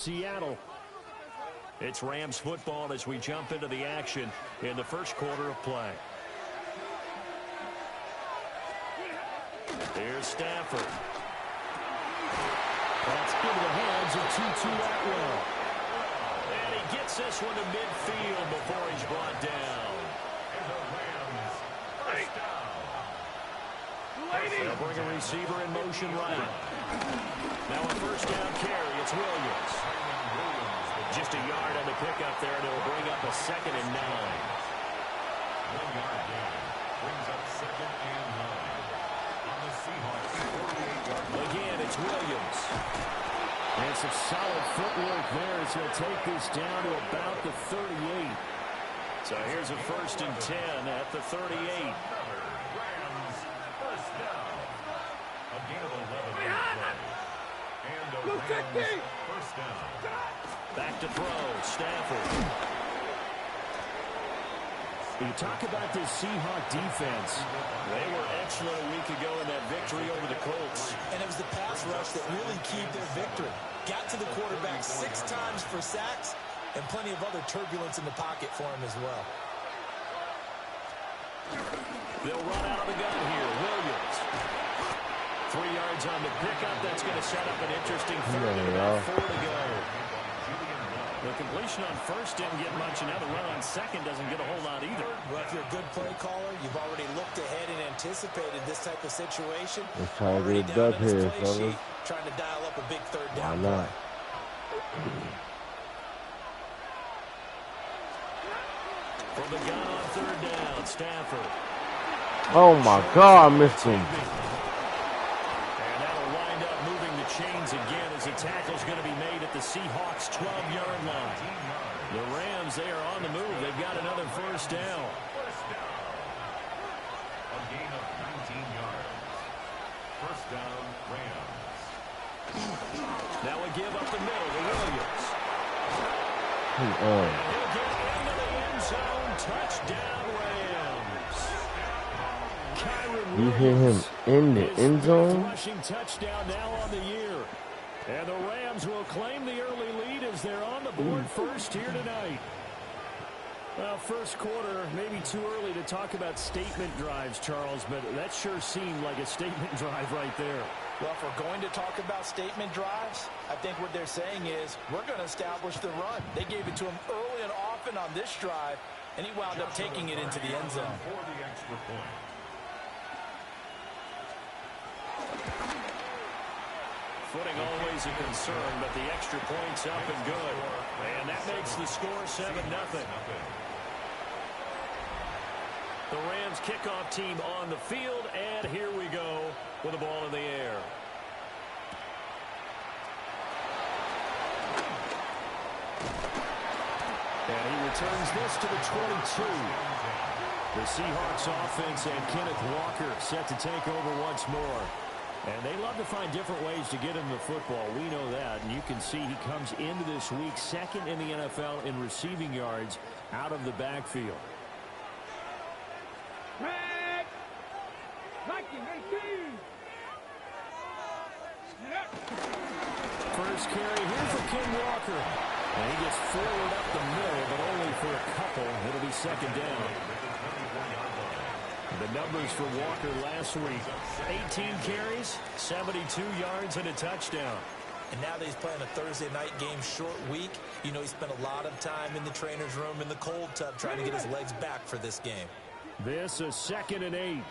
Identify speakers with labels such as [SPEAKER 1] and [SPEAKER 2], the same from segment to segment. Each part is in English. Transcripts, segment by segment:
[SPEAKER 1] Seattle. It's Rams football as we jump into the action in the first quarter of play. Here's Stafford. That's into the hands of Tutu Atwell. And he gets this one to midfield before he's brought down. They'll bring a receiver in motion right. Now a first down carry. It's Williams. Just a yard on the pickup there, and it'll bring up a 2nd and 9.
[SPEAKER 2] 1 yard gain brings up 2nd and 9 on the Seahawks 48-yard line.
[SPEAKER 1] Again, it's Williams.
[SPEAKER 3] And some solid footwork there as he'll take this down to about the 38.
[SPEAKER 1] So here's a 1st and 10 at the 38.
[SPEAKER 2] Rams first down. A gain of 11 on the play. And the Rams first down.
[SPEAKER 1] Back to throw, Stafford.
[SPEAKER 3] You talk about this Seahawk defense.
[SPEAKER 1] They were excellent a week ago in that victory over the Colts.
[SPEAKER 4] And it was the pass rush that really keyed their victory. Got to the quarterback 6 times for sacks and plenty of other turbulence in the pocket for him as well.
[SPEAKER 1] They'll run out of the gun here. Williams. 3 yards on the pickup. That's going to set up an interesting 3rd and about 4 to go. The completion on 1st didn't get much, and now the run on 2nd doesn't get a whole lot either.
[SPEAKER 4] Well, if you're a good play caller, you've already looked ahead and anticipated this type of situation.
[SPEAKER 5] Let's try to get it done here, fellas.
[SPEAKER 4] Trying to dial up a big 3rd down.
[SPEAKER 5] Why not?
[SPEAKER 1] From the gun on 3rd down, Stafford.
[SPEAKER 5] Oh my God, I missed him.
[SPEAKER 1] And that'll wind up moving the chains again as the tackle's going to be made at the Seahawks' 12-yard line. The Rams, they are on the move. They've got another 1st down.
[SPEAKER 2] A gain of 19 yards. 1st down, Rams.
[SPEAKER 1] Now a give up the middle to Williams.
[SPEAKER 5] Come on.
[SPEAKER 1] And he'll get into the end zone. Touchdown, Rams. Kyron
[SPEAKER 5] You hit him in the end zone?
[SPEAKER 1] Rushing touchdown now on the year. And the Rams will claim the early lead as they're on the board first here tonight. Well, first quarter, maybe too early to talk about statement drives, Charles, but that sure seemed like a statement drive right there.
[SPEAKER 4] Well, if we're going to talk about statement drives, I think what they're saying is we're going to establish the run. They gave it to him early and often on this drive, and he wound up taking it into the end zone.
[SPEAKER 2] For the extra point.
[SPEAKER 1] Footing always a concern, but the extra point's up and good. And that makes the score 7-0. The Rams kickoff team on the field, and here we go with the ball in the air. And he returns this to the 22. The Seahawks offense and Kenneth Walker set to take over once more. And they love to find different ways to get him the football. We know that. And you can see he comes into this week 2nd in the NFL in receiving yards out of the backfield. First carry here for Ken Walker. And he gets forward up the middle, but only for a couple. It'll be 2nd down. The numbers for Walker last week, 18 carries, 72 yards, and a touchdown.
[SPEAKER 4] And now that he's playing a Thursday night game, short week, you know he spent a lot of time in the trainer's room in the cold tub trying to get his legs back for this game.
[SPEAKER 1] This is 2nd and 8.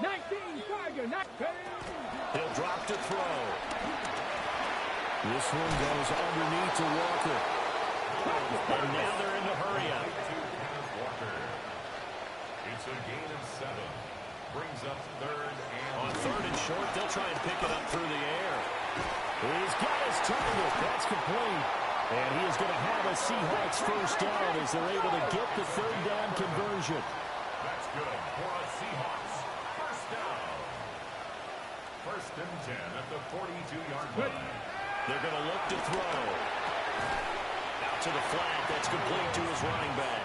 [SPEAKER 6] 19, Tiger, 19.
[SPEAKER 1] He'll drop to throw. This one goes underneath to Walker. And now they're in the hurry-up.
[SPEAKER 2] It's a gain of 7. Brings up 3rd and...
[SPEAKER 1] On 3rd and short, they'll try and pick it up through the air. He's got his target. That's complete. And he is going to have a Seahawks 1st down as they're able to get the 3rd down conversion.
[SPEAKER 2] That's good for a Seahawks 1st down. 1st and 10 at the 42-yard line.
[SPEAKER 1] They're going to look to throw. Out to the flat. That's complete to his running back.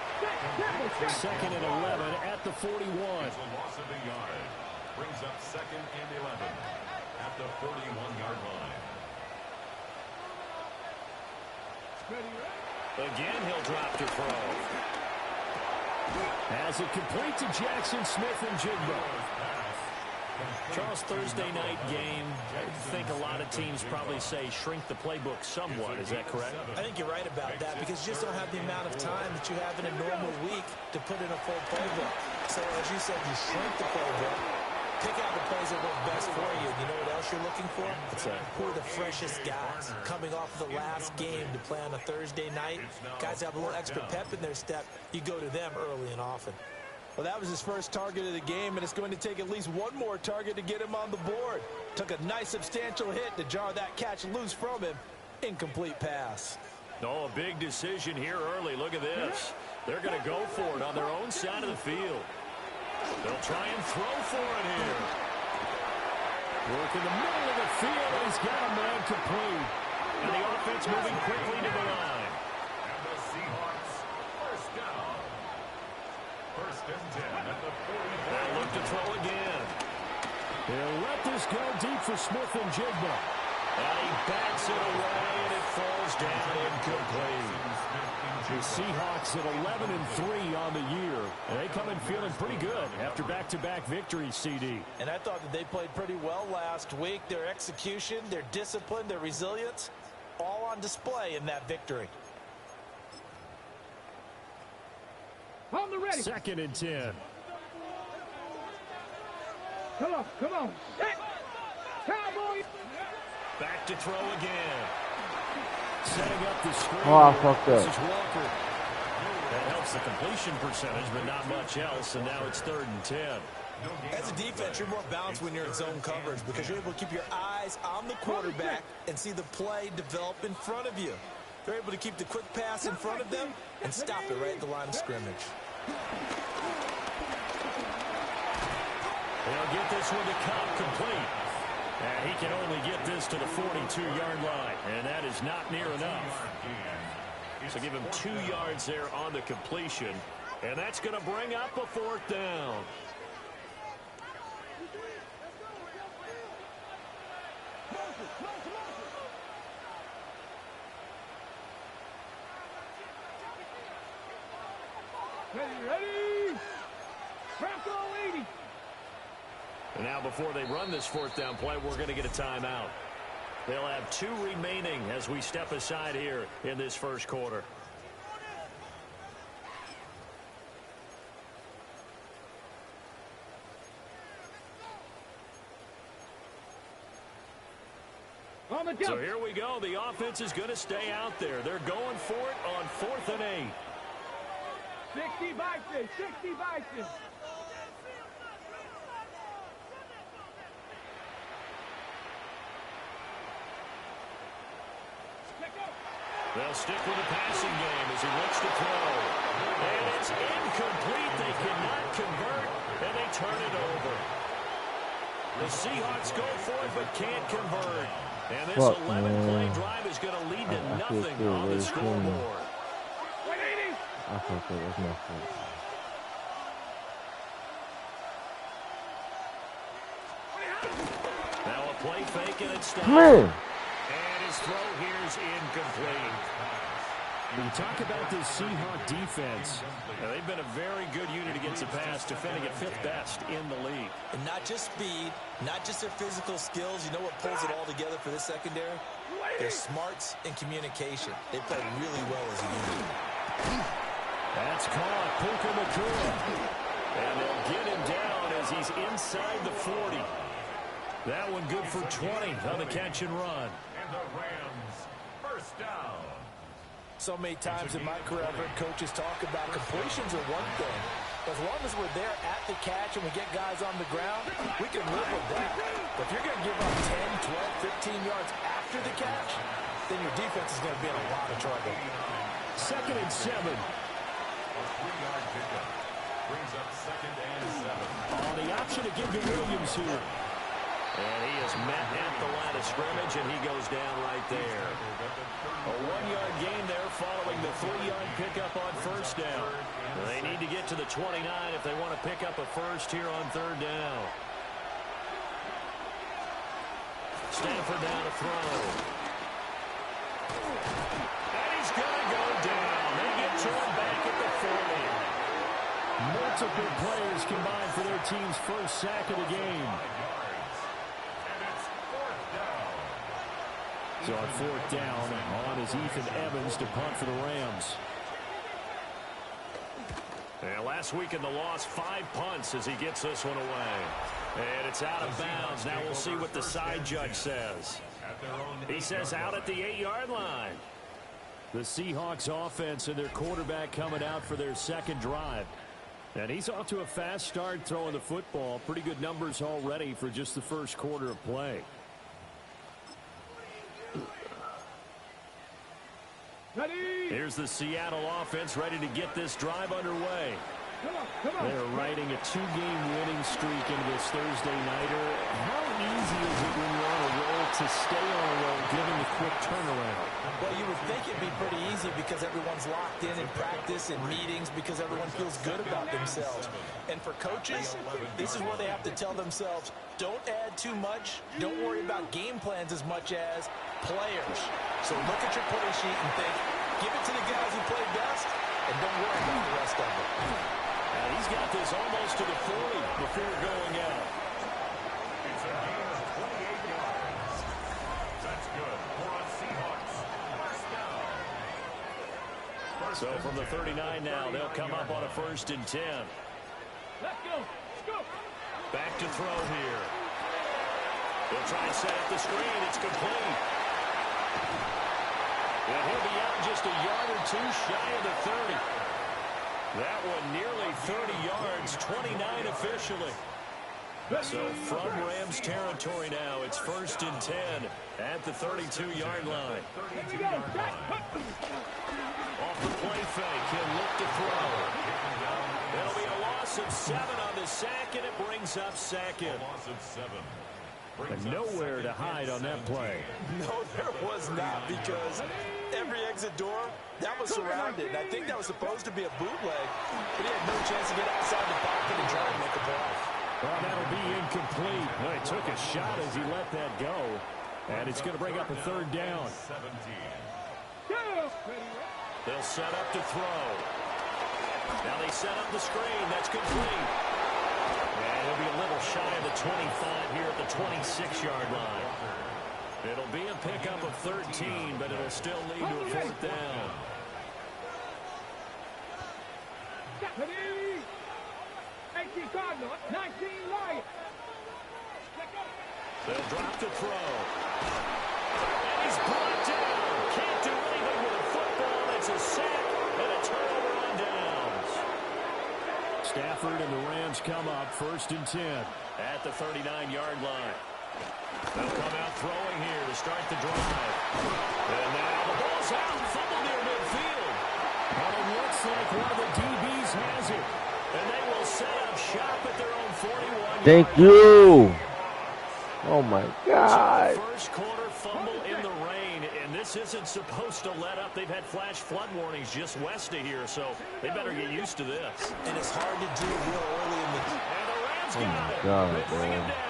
[SPEAKER 1] 2nd and 11 at the 41.
[SPEAKER 2] It's a loss of a yard. Brings up 2nd and 11 at the 41-yard line.
[SPEAKER 1] Again, he'll drop to throw. As it complete to Jackson Smith and Jigba.
[SPEAKER 3] Charles, Thursday night game, I think a lot of teams probably say shrink the playbook somewhat. Is that correct?
[SPEAKER 4] I think you're right about that because you just don't have the amount of time that you have in a normal week to put in a full playbook. So as you said, you shrink the playbook, pick out the plays that work best for you. You know what else you're looking for? Who are the freshest guys coming off of the last game to play on a Thursday night? Guys have a little extra pep in their step. You go to them early and often.
[SPEAKER 7] Well, that was his first target of the game, and it's going to take at least one more target to get him on the board. Took a nice substantial hit to jar that catch loose from him. Incomplete pass.
[SPEAKER 1] Oh, a big decision here early. Look at this. They're going to go for it on their own side of the field. They'll try and throw for it here. Work in the middle of the field. He's got a man complete. And the offense moving quickly to the line.
[SPEAKER 2] And the Seahawks, first down. First and 10 at the 40.
[SPEAKER 1] They'll look to throw again. They'll let this go deep for Smith and Jigba. And he backs it away, and it falls down incomplete. The Seahawks at 11-3 on the year. And they come in feeling pretty good after back-to-back victories, CD.
[SPEAKER 4] And I thought that they played pretty well last week. Their execution, their discipline, their resilience, all on display in that victory.
[SPEAKER 6] On the ready.
[SPEAKER 1] 2nd and 10.
[SPEAKER 6] Come on, come on. Set. Cowboy.
[SPEAKER 1] Back to throw again. Setting up the screen.
[SPEAKER 5] Oh, I fucked
[SPEAKER 1] This
[SPEAKER 5] up.
[SPEAKER 1] is Walker. That helps the completion percentage, but not much else, and now it's 3rd and 10.
[SPEAKER 4] As a defense, you're more balanced when you're in zone coverage because you're able to keep your eyes on the quarterback and see the play develop in front of you. They're able to keep the quick pass in front of them and stop it right at the line of scrimmage.
[SPEAKER 1] They'll get this one to Cobb complete. And he can only get this to the 42-yard line, and that is not near enough. So give him 2 yards there on the completion, and that's going to bring up a 4th down.
[SPEAKER 6] Ready. Bronco 80.
[SPEAKER 1] And now before they run this 4th down play, we're going to get a timeout. They'll have 2 remaining as we step aside here in this first quarter.
[SPEAKER 6] On the jump.
[SPEAKER 1] So here we go. The offense is going to stay out there. They're going for it on 4th and 8.
[SPEAKER 6] 60 Bison. 60 Bison.
[SPEAKER 1] They'll stick with the passing game as he looks to throw. And it's incomplete. They cannot convert, and they turn it over. The Seahawks go for it but can't convert. And this 11-play drive is going to lead to nothing on the scoreboard.
[SPEAKER 5] I thought that was my fault.
[SPEAKER 1] Now a play fake, and it's stopped.
[SPEAKER 5] Come here.
[SPEAKER 1] And his throw here is incomplete. When you talk about this Seahawk defense, they've been a very good unit against the pass, defending at 5th best in the league.
[SPEAKER 4] And not just speed, not just their physical skills. You know what pulls it all together for this secondary? Their smarts and communication. They play really well as a unit.
[SPEAKER 1] That's caught. Puka Nacua. And they'll get him down as he's inside the 40. That one good for 20 on the catch and run.
[SPEAKER 2] And the Rams, first down.
[SPEAKER 4] So many times in my career, I've heard coaches talk about completions are one thing. As long as we're there at the catch and we get guys on the ground, we can live with that. But if you're going to give up 10, 12, 15 yards after the catch, then your defense is going to be in a lot of trouble.
[SPEAKER 1] 2nd and 7.
[SPEAKER 2] A 3-yard pickup brings up 2nd and 7.
[SPEAKER 1] On the option to give to Williams here. And he is met at the line of scrimmage, and he goes down right there. A 1-yard gain there following the 3-yard pickup on 1st down. They need to get to the 29 if they want to pick up a first here on 3rd down. Stanford down to throw. And he's got Pittsburgh players combined for their team's first sack of the game. So on fourth down, on is Ethan Evans to punt for the Rams.
[SPEAKER 3] And last week in the loss, 5 punts as he gets this one away. And it's out of bounds. Now we'll see what the side judge says. He says out at the 8-yard line.
[SPEAKER 1] The Seahawks offense and their quarterback coming out for their second drive. And he's off to a fast start throwing the football. Pretty good numbers already for just the first quarter of play. Here's the Seattle offense ready to get this drive underway. They're riding a 2-game winning streak into this Thursday nighter. How easy is it when you're on a roll to stay on a roll given the quick turnaround?
[SPEAKER 4] Well, you would think it'd be pretty easy because everyone's locked in practice and meetings because everyone feels good about themselves. And for coaches, this is where they have to tell themselves, don't add too much. Don't worry about game plans as much as players. So look at your play sheet and think, give it to the guys who play best, and don't worry about the rest of it.
[SPEAKER 1] And he's got this almost to the 40 before going out.
[SPEAKER 2] It's a gain of 28 yards. That's good for a Seahawks. First down.
[SPEAKER 1] So from the 39 now, they'll come up on a 1st and 10.
[SPEAKER 6] Let's go. Let's go.
[SPEAKER 1] Back to throw here. They'll try and set up the screen. It's complete. And he'll be out just a yard or two shy of the 30. That one nearly 30 yards, 29 officially. So from Rams territory now, it's 1st and 10 at the 32-yard line. Off the play fake, he'll look to throw. It'll be a loss of 7 on the sack, and it brings up second.
[SPEAKER 2] Loss of 7.
[SPEAKER 1] And nowhere to hide on that play.
[SPEAKER 4] No, there was not, because every exit door, that was surrounded. And I think that was supposed to be a bootleg, but he had no chance to get outside the pocket and try to make a play.
[SPEAKER 1] Well, that'll be incomplete. Well, he took a shot as he let that go. And it's going to bring up a 3rd down.
[SPEAKER 2] 17.
[SPEAKER 1] They'll set up to throw. Now they set up the screen. That's complete. And he'll be a little shy of the 25 here at the 26-yard line. It'll be a pickup of 13, but it'll still lead to a 4th down. They'll drop the throw. And he's brought down. Can't do anything with a football. It's a sack and a turnover on downs. Stafford and the Rams come up 1st and 10 at the 39-yard line. They'll come out throwing here to start the drive. And now the ball's out. Fumble near midfield. And it looks like one of the DBs has it. And they will set up shop at their own 41.
[SPEAKER 5] Thank you. Oh, my God.
[SPEAKER 1] So first quarter fumble in the rain, and this isn't supposed to let up. They've had flash flood warnings just west of here, so they better get used to this.
[SPEAKER 4] And it's hard to do real early in the game.
[SPEAKER 1] And the Rams
[SPEAKER 5] Oh,
[SPEAKER 1] got
[SPEAKER 5] my
[SPEAKER 1] it.
[SPEAKER 5] God,
[SPEAKER 1] They bring
[SPEAKER 5] man.
[SPEAKER 1] him down.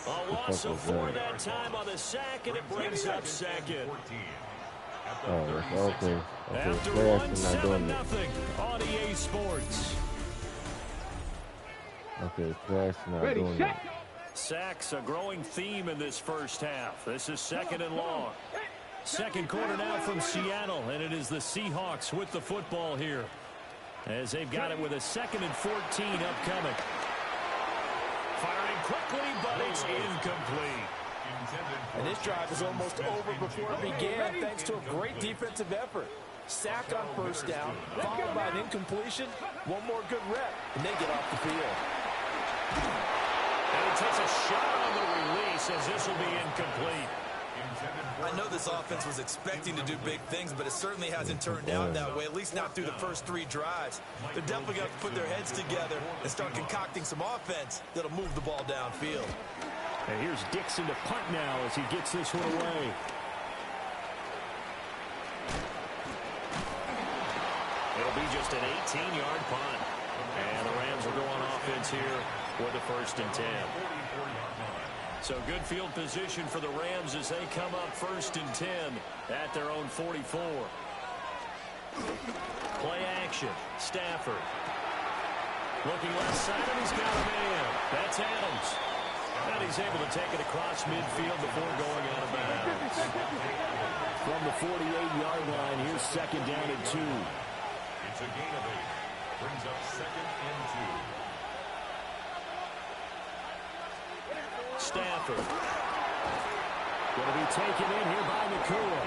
[SPEAKER 1] A loss of 4 that time on the sack, and it brings up second.
[SPEAKER 5] Oh, that's okay. Okay,
[SPEAKER 1] After
[SPEAKER 5] fast and not
[SPEAKER 1] 1-7
[SPEAKER 5] doing it.
[SPEAKER 1] nothing on EA Sports.
[SPEAKER 5] Okay, fast and not doing it.
[SPEAKER 1] Sacks a growing theme in this first half. This is 2nd and long. Second quarter now from Seattle, and it is the Seahawks with the football here as they've got it with a 2nd and 14 upcoming. Firing quickly, but it's incomplete.
[SPEAKER 4] And this drive is almost over before it began thanks to a great defensive effort. Sack on 1st down, followed by an incompletion, one more good rep, and they get off the field.
[SPEAKER 1] And he takes a shot on the release as this will be incomplete.
[SPEAKER 7] I know this offense was expecting to do big things, but it certainly hasn't turned out that way, at least not through the first 3 drives. They're definitely going to put their heads together and start concocting some offense that'll move the ball downfield.
[SPEAKER 1] And here's Dixon to punt now as he gets this one away. It'll be just an 18-yard punt. And the Rams will go on offense here with a 1st and 10. So good field position for the Rams as they come up 1st and 10 at their own 44.
[SPEAKER 3] Play action. Stafford. Looking left side, and he's got a man. That's Adams. And he's able to take it across midfield before going out of bounds.
[SPEAKER 1] From the 48-yard line, here's second down and 2.
[SPEAKER 2] It's a gain of 8. Brings up second and 2.
[SPEAKER 3] Stafford.
[SPEAKER 1] Going to be taken in here by Nakua.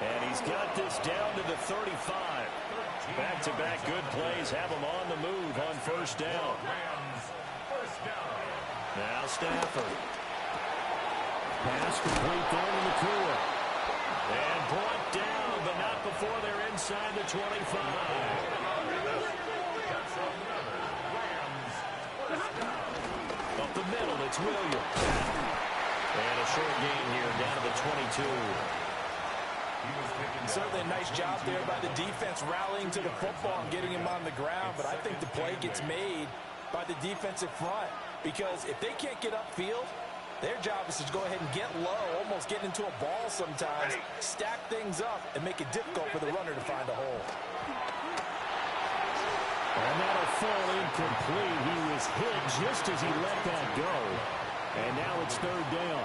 [SPEAKER 3] And he's got this down to the 35. Back-to-back good plays have him on the move on first down. Now Stafford.
[SPEAKER 1] Pass complete there to Nakua.
[SPEAKER 3] And brought down, but not before they're inside the 25. Up the middle, it's Williams. And a short gain here down to the 22.
[SPEAKER 4] Certainly a nice job there by the defense rallying to the football and getting him on the ground, but I think the play gets made by the defensive front because if they can't get upfield, their job is to go ahead and get low, almost get into a ball sometimes, stack things up, and make it difficult for the runner to find a hole.
[SPEAKER 1] And that'll fall incomplete. He was hit just as he let that go. And now it's third down.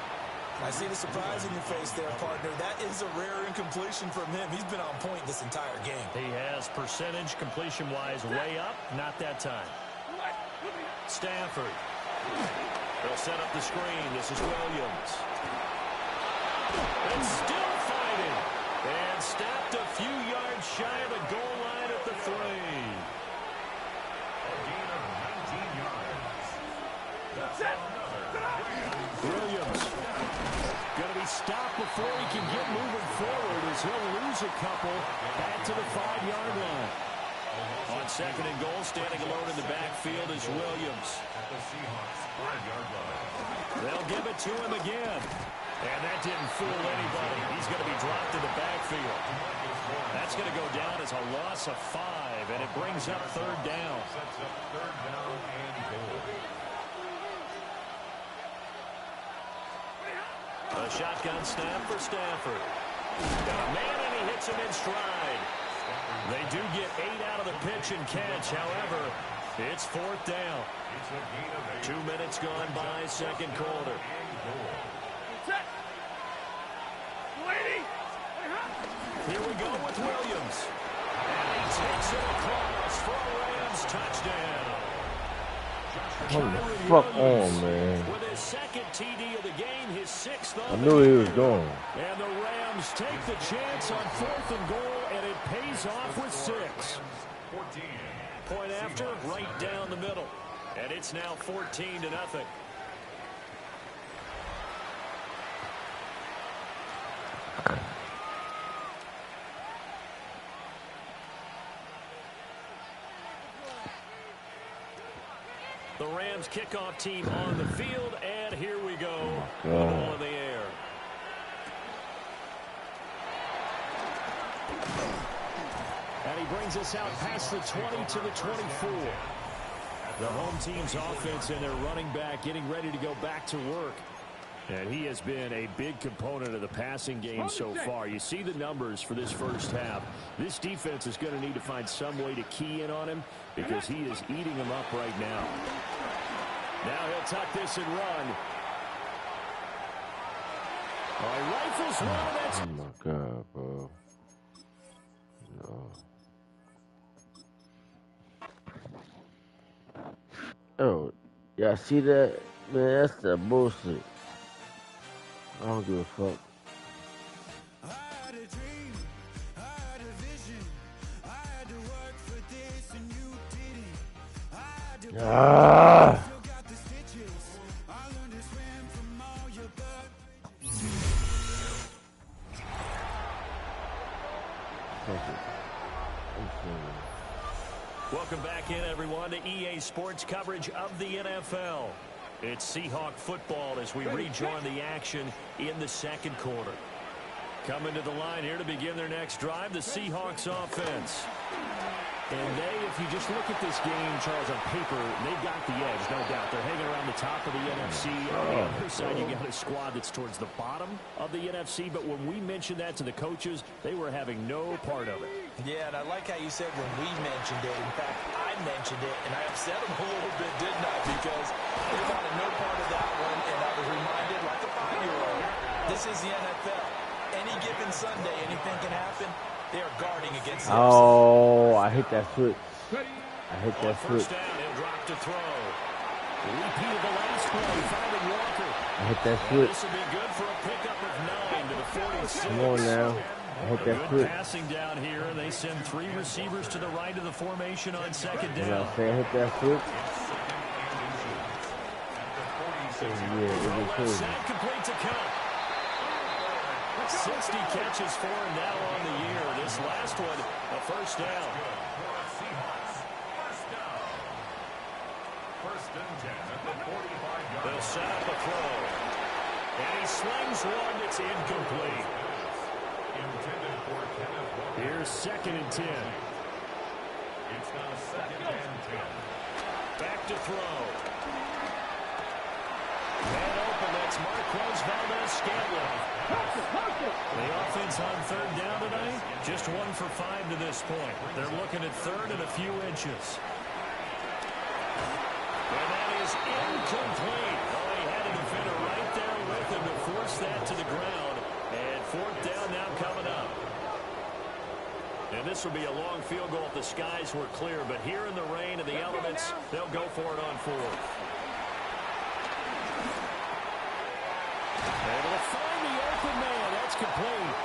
[SPEAKER 4] I see the surprise in your face there, partner. That is a rare incompletion from him. He's been on point this entire game.
[SPEAKER 3] He has percentage completion-wise way up. Not that time. Stafford. They'll set up the screen. This is Williams. And still fighting. And stopped a few yards shy of the goal line at the 3.
[SPEAKER 2] A gain of 19 yards. That's another.
[SPEAKER 1] Williams going to be stopped before he can get moving forward as he'll lose a couple back to the 5-yard line.
[SPEAKER 3] On second and goal, standing alone in the backfield is Williams.
[SPEAKER 2] At the Seahawks 5-yard line.
[SPEAKER 3] They'll give it to him again. And that didn't fool anybody. He's going to be dropped in the backfield. That's going to go down as a loss of 5, and it brings up third down.
[SPEAKER 2] Sets up third down and goal.
[SPEAKER 3] A shotgun snap for Stafford. Got a man, and he hits him in stride. They do get 8 out of the pitch and catch. However, it's fourth down. 2 minutes gone by, second quarter. Here we go with Williams. And he takes it across for a Rams touchdown.
[SPEAKER 5] Hold the fuck on, man.
[SPEAKER 3] With his second TD of the game, his 6th
[SPEAKER 5] I
[SPEAKER 3] on
[SPEAKER 5] knew he was going.
[SPEAKER 1] And the Rams take the chance on 4th and goal, and it pays off with 6.
[SPEAKER 2] 14.
[SPEAKER 3] Point after, right down the middle. And it's now 14-0. The Rams kickoff team on the field, and here we go. The ball in the air.
[SPEAKER 1] And he brings us out past the 20 to the 24. The home team's offense and their running back getting ready to go back to work. And he has been a big component of the passing game so far. You see the numbers for this first half. This defense is going to need to find some way to key in on him because he is eating them up right now. Now he'll tuck this and run. All right, rifles one. That's
[SPEAKER 5] Oh my God, bro. No. Oh, y'all see that? Man, that's the bullshit. I don't give a fuck.
[SPEAKER 8] I had a dream, I had a vision, I had to work for this and you didn't. I had to still got the stitches. I learned to swim from all your blood.
[SPEAKER 3] Welcome back in, everyone, to EA Sports coverage of the NFL. It's Seahawk football as we rejoin the action in the second quarter. Coming to the line here to begin their next drive, the Seahawks offense.
[SPEAKER 1] And they, if you just look at this game, Charles, on paper, they've got the edge, no doubt. They're hanging around the top of the NFC. On the other side, you got a squad that's towards the bottom of the NFC. But when we mentioned that to the coaches, they were having no part of it.
[SPEAKER 4] Yeah, and I like how you said when we mentioned it. In fact, I mentioned it, and I upset them a little bit, didn't I? Because they wanted no part of that one, and I was reminded like a 5-year-old. This is the NFL. Any given Sunday, anything can happen. They are guarding against the
[SPEAKER 5] Oh, I hit that switch. I hit that switch.
[SPEAKER 1] First down, he'll drop to throw. Repeat of the last play, finding Walker.
[SPEAKER 5] I hit that switch.
[SPEAKER 1] This will be good for a pickup of 9 to the 46.
[SPEAKER 5] Come on now. I hit that
[SPEAKER 1] Good
[SPEAKER 5] switch.
[SPEAKER 1] passing down here. They send 3 receivers to the right of the formation on second
[SPEAKER 5] When
[SPEAKER 1] down.
[SPEAKER 5] I say I hit that switch. Yeah, it was crazy.
[SPEAKER 1] Sack complete to Cup. 60 catches for him now on the year. This last one, a first down.
[SPEAKER 2] First and 10 at the 45-yard
[SPEAKER 1] They'll set up a throw. And he slings one that's incomplete.
[SPEAKER 2] intended for Kenneth Walker.
[SPEAKER 1] Here's second and 10.
[SPEAKER 2] It's now second and 10.
[SPEAKER 1] Back to throw. Man open, that's Marquez Valdez-Scantling. The offense on third down tonight, just 1 for 5 to this point. They're looking at third and a few inches. And that is incomplete. Oh, he had a defender right there with him to force that to the ground. And fourth down now coming up. And this will be a long field goal if the skies were clear. But here in the rain and the elements, they'll go for it on fourth. Able to find the open man. That's complete.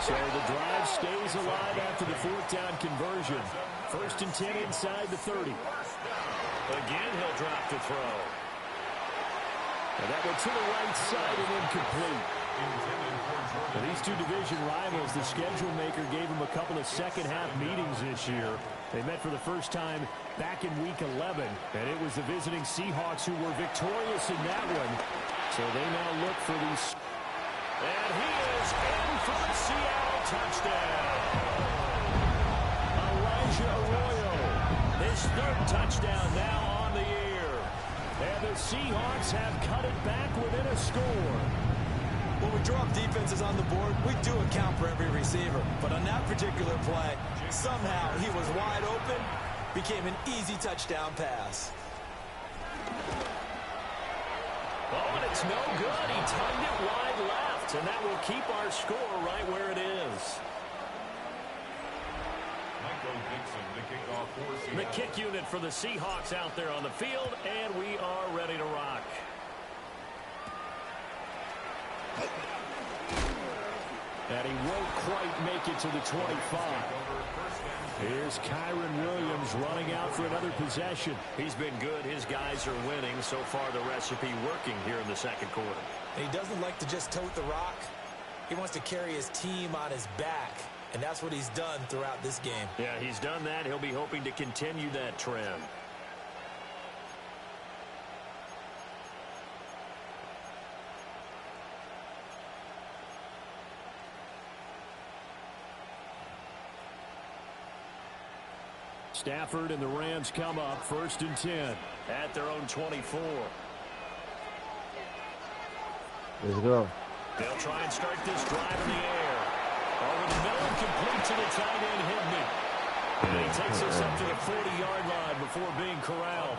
[SPEAKER 1] So the drive stays alive after the fourth down conversion. First and 10 inside the 30. Again, he'll drop to throw. And that went to the right side and incomplete. And these two division rivals, the schedule maker gave them a couple of second-half meetings this year. They met for the first time back in Week 11, and it was the visiting Seahawks who were victorious in that one. So they now look for these. And he is in for the Seattle touchdown. Elijah Arroyo, his third touchdown now on the year. And the Seahawks have cut it back within a score.
[SPEAKER 7] When we drop defenses on the board, we do account for every receiver. But on that particular play, somehow he was wide open, became an easy touchdown pass.
[SPEAKER 1] Oh, and it's no good. He tugged it wide left, and that will keep our score right where it is.
[SPEAKER 2] Michael Dixon, the kickoff for Seattle.
[SPEAKER 1] The kick unit for the Seahawks out there on the field, and we are ready to rock. And he won't quite make it to the 25. Here's Kyron Williams running out for another possession. He's been good. His guys are winning. So far, the recipe working here in the second quarter.
[SPEAKER 4] He doesn't like to just tote the rock. He wants to carry his team on his back, and that's what he's done throughout this game.
[SPEAKER 1] Yeah, he's done that. He'll be hoping to continue that trend. Stafford and the Rams come up first and 10 at their own 24.
[SPEAKER 5] Let's go.
[SPEAKER 1] They'll try and start this drive in the air. Over the middle, complete to the tight end, Higby. And he takes us up to the 40-yard line before being corralled.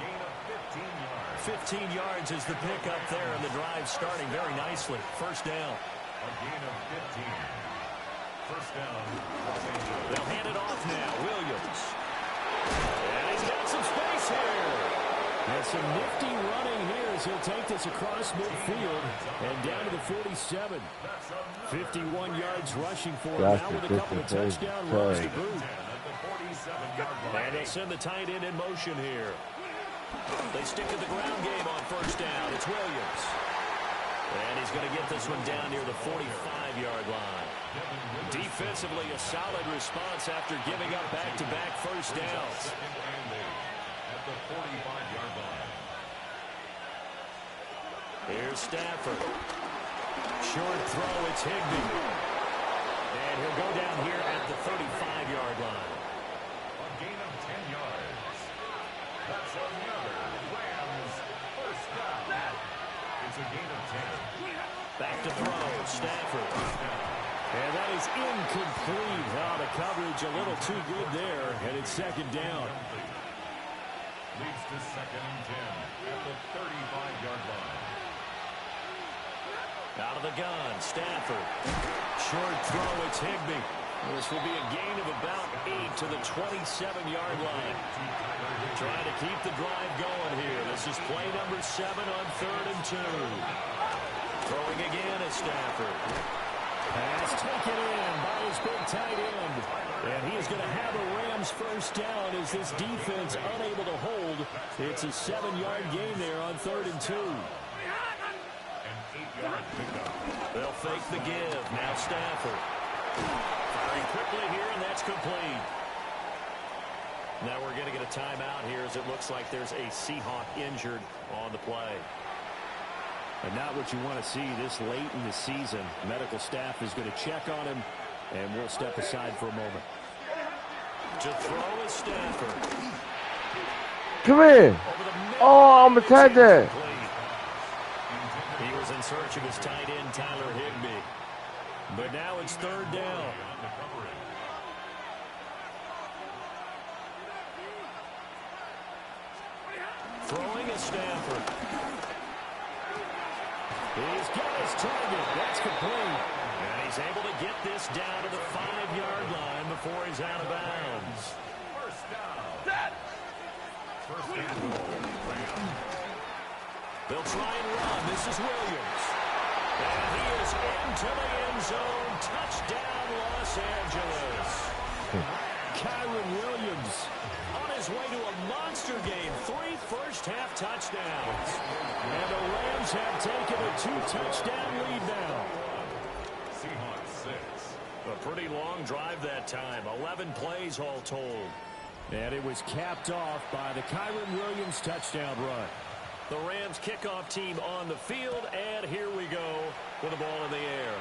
[SPEAKER 1] 15 yards is the pickup there, and the drive starting very nicely. First down.
[SPEAKER 2] A gain of 15. First down.
[SPEAKER 1] They'll hand it off now. Williams. And he's got some space here. And some nifty running here as he'll take this across midfield and down to the 47. 51 yards rushing for him now with a couple of touchdown runs to boot. And they'll send the tight end in motion here. They stick to the ground game on first down. It's Williams. And he's going to get this one down near the 45-yard line. Defensively, a solid response after giving up back-to-back first downs.
[SPEAKER 2] At the 45-yard line.
[SPEAKER 1] Here's Stafford. Short throw, it's Higby. And he'll go down here at the 35-yard line.
[SPEAKER 2] gain of 10 yards. That's another Rams first down. It's a gain of 10.
[SPEAKER 3] Back to throw, Stafford. And that is incomplete. Oh, the coverage a little too good there, and it's second down.
[SPEAKER 2] Leads to 2nd and 10 at the 35-yard line.
[SPEAKER 3] Out of the gun, Stafford. Short throw, it's Higbee. This will be a gain of about 8 to the 27-yard line. Trying to keep the drive going here. This is play number 7 on 3rd and 2. Throwing again at Stafford. Pass taken in by his big tight end. And he is going to have a Rams first down as this defense unable to hold. It's a 7-yard gain there on 3rd and 2. They'll fake the give. Now Stafford. Firing quickly here, and that's complete. Now we're going to get a timeout here as it looks like there's a Seahawk injured on the play.
[SPEAKER 1] And not what you want to see this late in the season. Medical staff is going to check on him, and we'll step aside for a moment.
[SPEAKER 3] To throw is Stafford.
[SPEAKER 5] Come here. Oh, I'm a tight end.
[SPEAKER 3] He was in search of his tight end, Tyler Higbee. But now it's 3rd down. Throwing is Stafford. He's got his target. That's complete. And he's able to get this down to the 5-yard line before he's out of bounds.
[SPEAKER 2] First down. First down.
[SPEAKER 3] They'll try and run. This is Williams. And he is into the end zone. Touchdown, Los Angeles. Kyron Williams on his way to a monster game. 3 first-half touchdowns. And the Rams have taken a 2-touchdown lead now.
[SPEAKER 2] Seahawks 6.
[SPEAKER 3] A pretty long drive that time. 11 plays all told.
[SPEAKER 1] And it was capped off by the Kyron Williams touchdown run.
[SPEAKER 3] The Rams kickoff team on the field, and here we go with the ball in the air.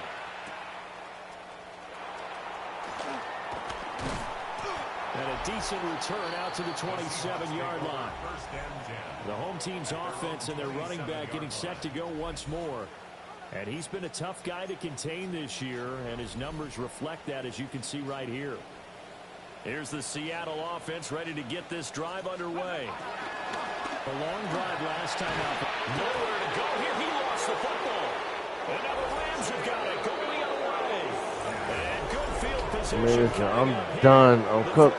[SPEAKER 1] And a decent return out to the 27-yard line.
[SPEAKER 2] First and 10.
[SPEAKER 1] The home team's offense and their running back getting set to go once more. And he's been a tough guy to contain this year, and his numbers reflect that, as you can see right here.
[SPEAKER 3] Here's the Seattle offense ready to get this drive underway.
[SPEAKER 1] A long drive last time out.
[SPEAKER 3] Nowhere to go here. He lost the football. And now the Rams have got it going the other way. And good field position.
[SPEAKER 5] I'm done. I'm cooked.